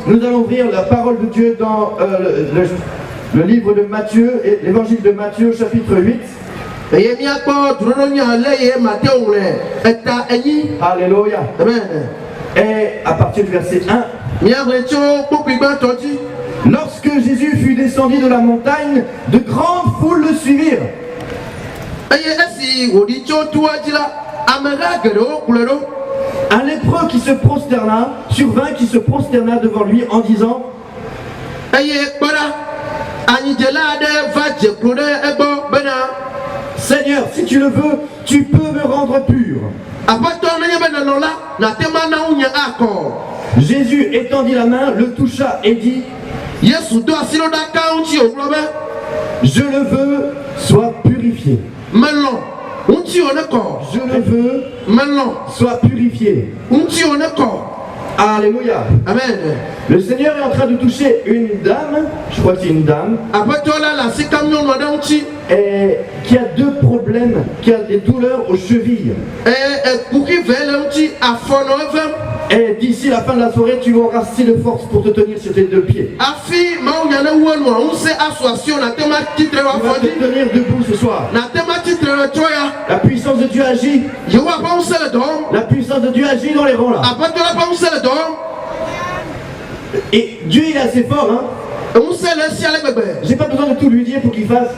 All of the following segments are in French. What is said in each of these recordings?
Nous allons ouvrir la parole de Dieu dans le livre de Matthieu, l'évangile de Matthieu, chapitre 8. Alléluia. Amen. Et à partir du verset 1. Lorsque Jésus fut descendu de la montagne, de grandes foules le suivirent. Un lépreux qui se prosterna, survint qui se prosterna devant lui en disant: Seigneur, si tu le veux, tu peux me rendre pur. Jésus étendit la main, le toucha et dit: Je le veux, sois purifié. Je le veux, sois purifié. Alléluia. Amen. Le Seigneur est en train de toucher une dame, je crois que c'est une dame, et qui a deux problèmes, qui a des douleurs aux chevilles. Et d'ici la fin de la soirée, tu auras assez de force pour te tenir sur tes deux pieds. Tu vas te tenir debout ce soir. La puissance de Dieu agit. La puissance de Dieu agit dans les rangs là. Et Dieu il est assez fort, hein. J'ai pas besoin de tout lui dire pour qu'il fasse.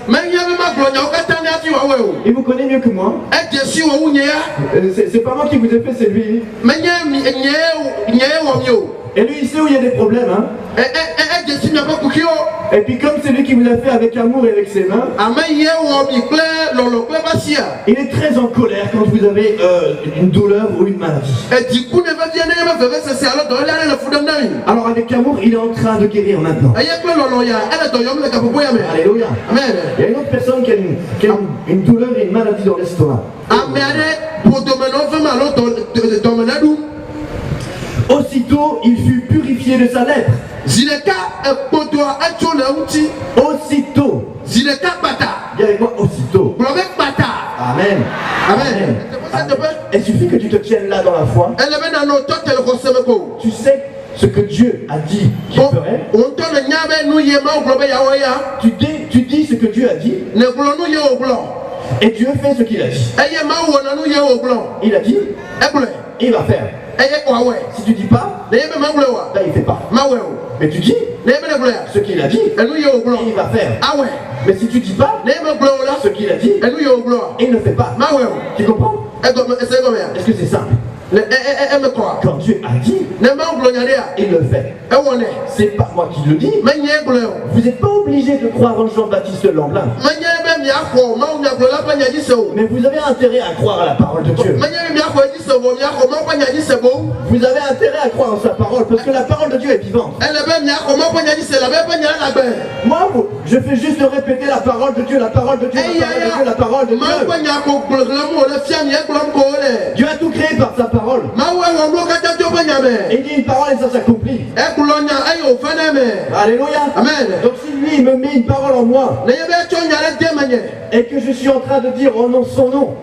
Il vous connaît mieux que moi. C'est pas moi qui vous ai fait, c'est lui. Et lui il sait où il y a des problèmes, hein. Et puis comme c'est lui qui vous a fait avec amour et avec ses mains, il est très en colère quand vous avez une douleur ou une maladie. Alors avec amour, il est en train de guérir maintenant. Alléluia. Amen. Il y a une autre personne qui a une douleur et une maladie dans l'estomac. Aussitôt, il fut purifié de sa lèpre. Aussitôt. Dis avec moi, aussitôt. Amen. Amen. Il suffit que tu te tiennes là dans la foi. Tu sais ce que Dieu a dit qu'il ferait. Tu dis ce que Dieu a dit. Et Dieu fait ce qu'il a dit. Il a dit, il va faire. Si tu dis pas, là il fait pas. Mais tu dis ce qu'il a dit, il va faire. Mais si tu dis pas ce qu'il a dit, il ne fait pas. Tu comprends? Est-ce que c'est simple? Quand Dieu a dit, il le fait. C'est pas moi qui le dis. Vous n'êtes pas obligé de croire en Jean-Baptiste Lamblin. Mais vous avez intérêt à croire à la parole de Dieu. Vous avez intérêt à croire en sa parole parce que la parole de Dieu est vivante. Moi, je fais juste répéter la parole de Dieu, la parole de Dieu, la parole de Dieu, la parole de Dieu. Dieu a tout créé par sa parole. Et il dit une parole et ça s'accomplit. Alléluia. Amen. Donc si lui il me met une parole en moi et que je suis en train de dire en son nom,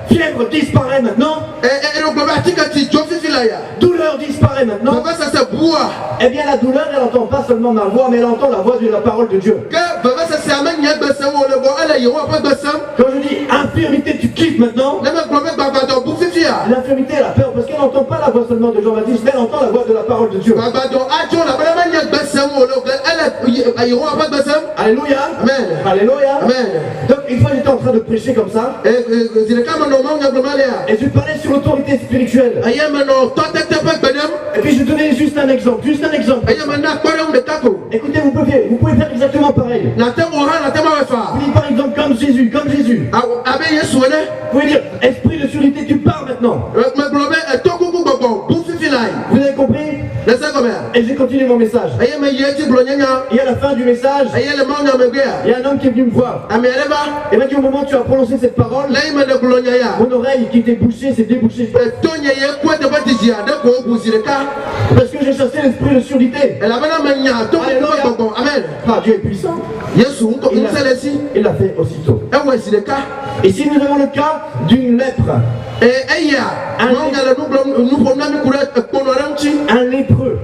fièvre disparaît maintenant. Douleur disparaît maintenant. Eh bien la douleur elle n'entend pas seulement ma voix mais elle entend la voix de la parole de Dieu. Quand je dis infirmité tu quittes maintenant, l'infirmité elle a peur parce qu'elle n'entend pas la voix seulement de Jean-Baptiste mais elle entend la voix de la parole de Dieu. Alléluia. Amen. Alléluia. Amen. Donc une fois j'étais en train de prêcher comme ça et je parlais sur l'autorité spirituelle. Et puis je donnais juste un exemple. Écoutez, vous pouvez faire exactement pareil. Vous dites par exemple comme Jésus. Vous pouvez dire esprit de surdité tu pars maintenant. Vous avez compris? Et j'ai continué mon message. Et à la fin du message, il y a un homme qui est venu me voir. Et m'a dit au moment où tu as prononcé cette parole, mon oreille qui était bouchée s'est débouchée. Parce que j'ai chassé l'esprit de surdité. Amen. Ah, Dieu est puissant. Il l'a fait aussitôt. Et si nous avons le cas d'une lèpre, un lépreux.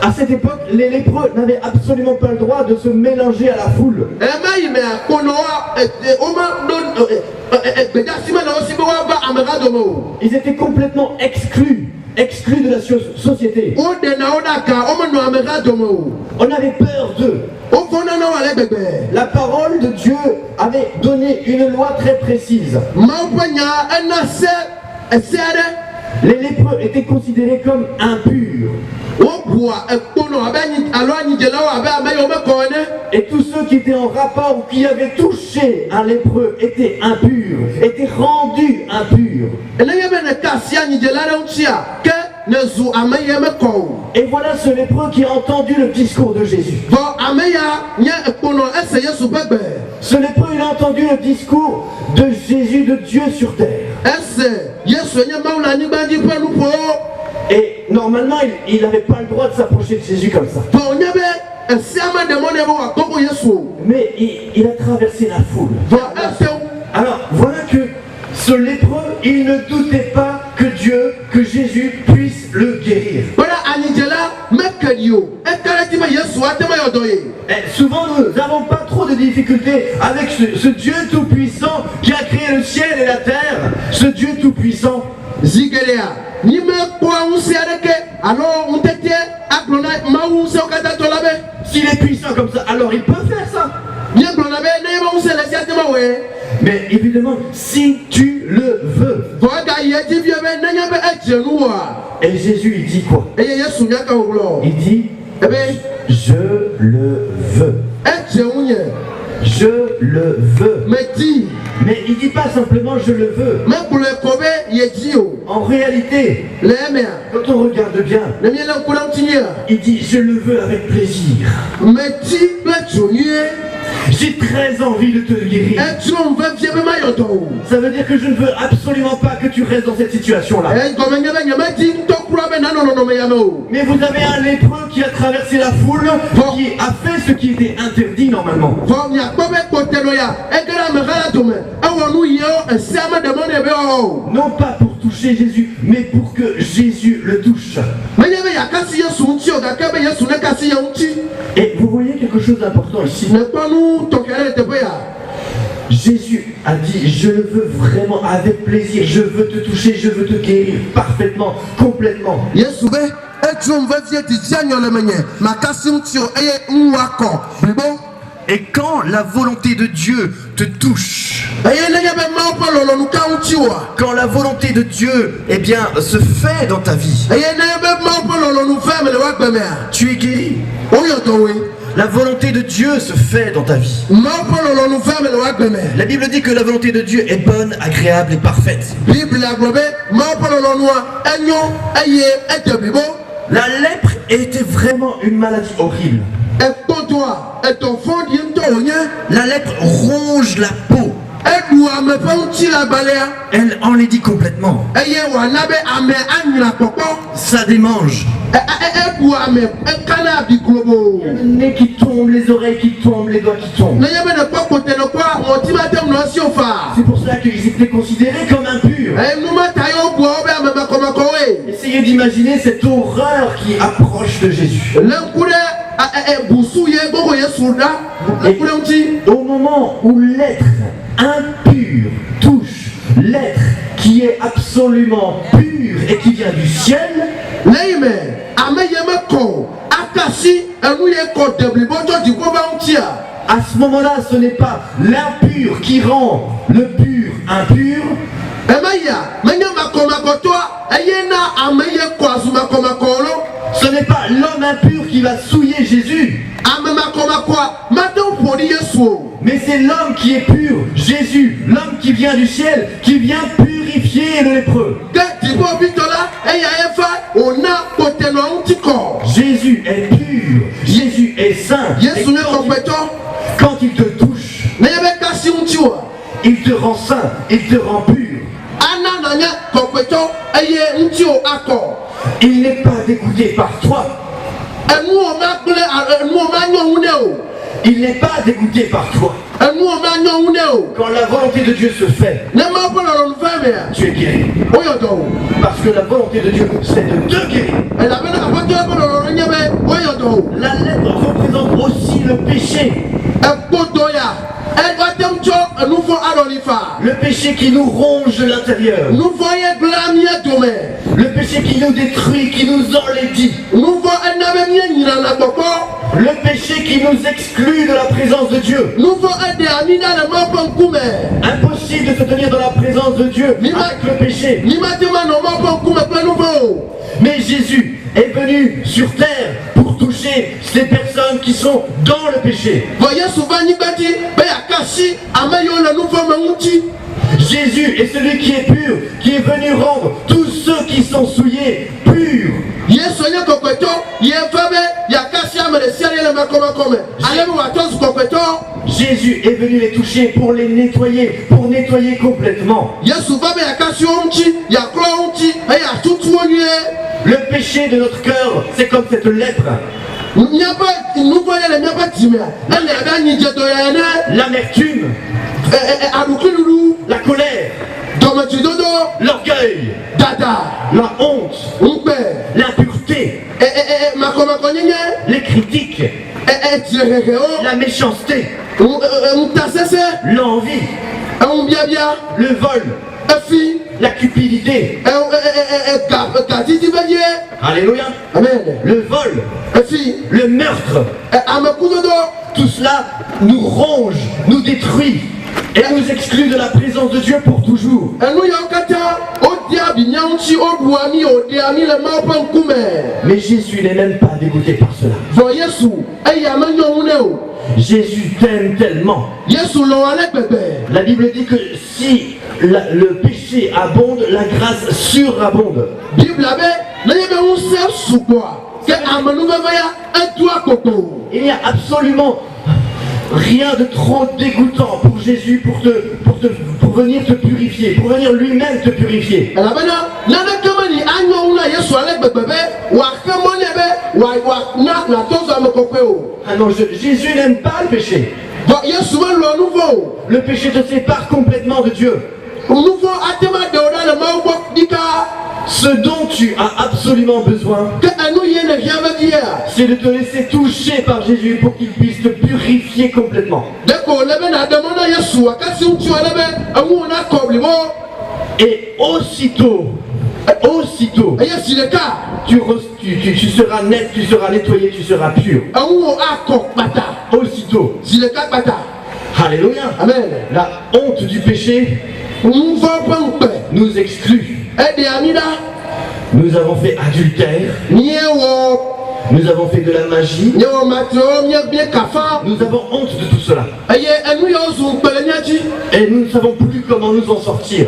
À cette époque, les lépreux n'avaient absolument pas le droit de se mélanger à la foule. Ils étaient complètement exclus de la société. On avait peur d'eux. La parole de Dieu avait donné une loi très précise. Les lépreux étaient considérés comme impurs. Et tous ceux qui étaient en rapport ou qui avaient touché un lépreux étaient impurs, étaient rendus impurs. Et voilà ce lépreux qui a entendu le discours de Jésus. Ce lépreux, il a entendu le discours de Jésus, de Dieu sur terre. Et normalement, il n'avait pas le droit de s'approcher de Jésus comme ça. Mais il a traversé la foule. Alors, voilà que ce lépreux, il ne doutait pas que Jésus puisse le guérir. Et souvent, nous n'avons pas trop de difficultés avec ce Dieu tout-puissant qui a créé le ciel et la terre. Ce Dieu tout-puissant. S'il est puissant comme ça, alors il peut faire ça. Mais évidemment, si tu le veux. Et Jésus, il dit quoi? Il dit, je le veux. Je le veux. Mais il ne dit pas simplement je le veux. En réalité, quand on regarde bien, il dit je le veux avec plaisir. J'ai très envie de te guérir. Ça veut dire que je ne veux absolument pas que tu restes dans cette situation-là. Mais vous avez un lépreux qui a traversé la foule, qui a fait ce qui était interdit normalement. Non pas pour toucher Jésus, mais pour que Jésus le touche. Et vous voyez quelque chose d'important ici. Jésus a dit, je le veux vraiment avec plaisir, je veux te toucher, je veux te guérir parfaitement, complètement. Et quand la volonté de Dieu te touche, quand la volonté de Dieu, eh bien, se fait dans ta vie, tu es guéri. La volonté de Dieu se fait dans ta vie. La Bible dit que la volonté de Dieu est bonne, agréable et parfaite. La lèpre était vraiment une maladie horrible. La lèpre ronge la peau. Elle enlaidit complètement. Ça démange. Le nez qui tombe, les oreilles qui tombent, les doigts qui tombent. C'est pour cela qu'ils étaient considérés comme impurs. Essayez d'imaginer cette horreur qui approche de Jésus. Et au moment où l'être impur touche l'être qui est absolument pur et qui vient du ciel, à ce moment-là, ce n'est pas l'impur qui rend le pur impur. Ce n'est pas l'homme impur qui va souiller Jésus. Mais c'est l'homme qui est pur, Jésus, l'homme qui vient du ciel, qui vient purifier le lépreux. Jésus est pur, Jésus est saint. Quand il te touche, il te rend saint, il te rend pur. Il n'est pas dégoûté par toi. Il n'est pas dégoûté par toi. Quand la volonté de Dieu se fait, tu es guéri. Parce que la volonté de Dieu, c'est de te guérir. La lèpre représente aussi le péché. Le péché qui nous ronge de l'intérieur. Le péché qui nous détruit, qui nous enlaidit. Le péché qui nous exclut de la présence de Dieu. Impossible de se tenir dans la présence de Dieu avec le péché. Mais Jésus est venu sur terre pour toucher ces personnes qui sont dans le péché. Jésus est celui qui est pur, qui est venu rendre tous ceux qui sont souillés purs. Jésus est venu les toucher pour les nettoyer, pour nettoyer complètement. Le péché de notre cœur, c'est comme cette lèpre. L'amertume, la colère, l'orgueil, la honte, l'impureté, les critiques, la méchanceté, l'envie, le vol, la cupidité. Alléluia. Le vol, le meurtre. Tout cela nous ronge, nous détruit et nous exclut de la présence de Dieu pour toujours. Mais Jésus n'est même pas dégoûté par cela. Jésus t'aime tellement. La Bible dit que si le péché abonde, la grâce surabonde. Il n'y a absolument rien de trop dégoûtant pour Jésus pour venir te purifier, pour venir lui-même te purifier. Ah non, Jésus n'aime pas le péché. Le péché te sépare complètement de Dieu. Ce dont tu as absolument besoin, c'est de te laisser toucher par Jésus pour qu'il puisse te purifier complètement. Et aussitôt, tu seras net, tu seras nettoyé, tu seras pur. Aussitôt. Alléluia. Amen. La honte du péché nous exclut. Nous avons fait adultère. Nous avons fait de la magie. Nous avons honte de tout cela. Et nous ne savons plus comment nous en sortir.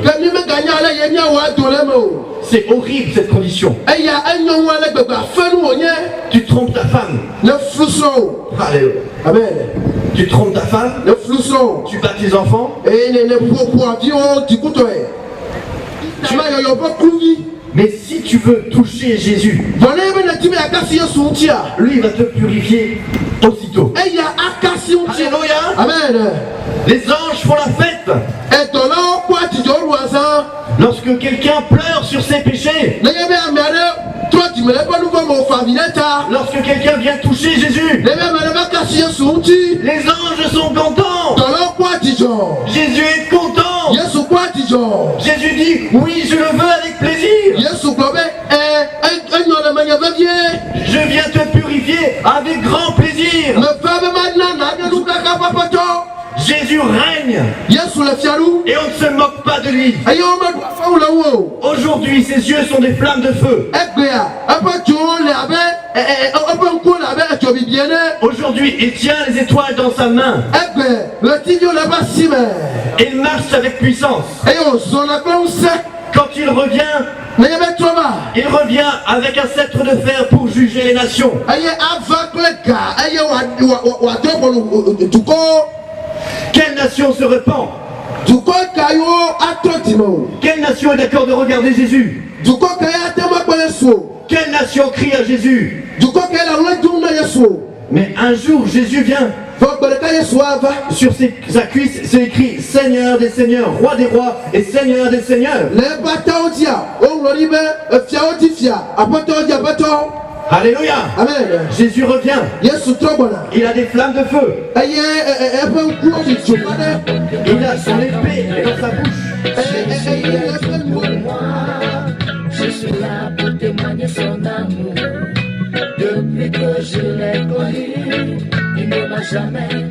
C'est horrible cette condition. Tu trompes ta femme. Alléluia. Amen. Tu trompes ta femme. Tu bats tes enfants. Mais si tu veux toucher Jésus, lui va te purifier aussitôt. Alléluia. Amen. Les anges font la fête. Lorsque quelqu'un pleure sur ses péchés, lorsque quelqu'un vient toucher Jésus, les anges sont contents. Jésus est content. Jésus dit, oui, je le veux avec plaisir. Je viens te purifier avec grand plaisir. Jésus règne. Et on ne se moque pas de lui. Aujourd'hui, ses yeux sont des flammes de feu. Aujourd'hui, il tient les étoiles dans sa main. Il marche avec puissance. Quand il revient avec un sceptre de fer pour juger les nations. Quelle nation se repent? Quelle nation est d'accord de regarder Jésus? Quelle nation crie à Jésus? Mais un jour Jésus vient. Sur sa cuisse, c'est écrit Seigneur des Seigneurs, Roi des Rois et Seigneur des Seigneurs. Alléluia. Amen. Jésus revient. Il a des flammes de feu. Il a son épée dans sa bouche. Je suis là pour témoigner son amour. Depuis que je l'ai connu, il ne m'a jamais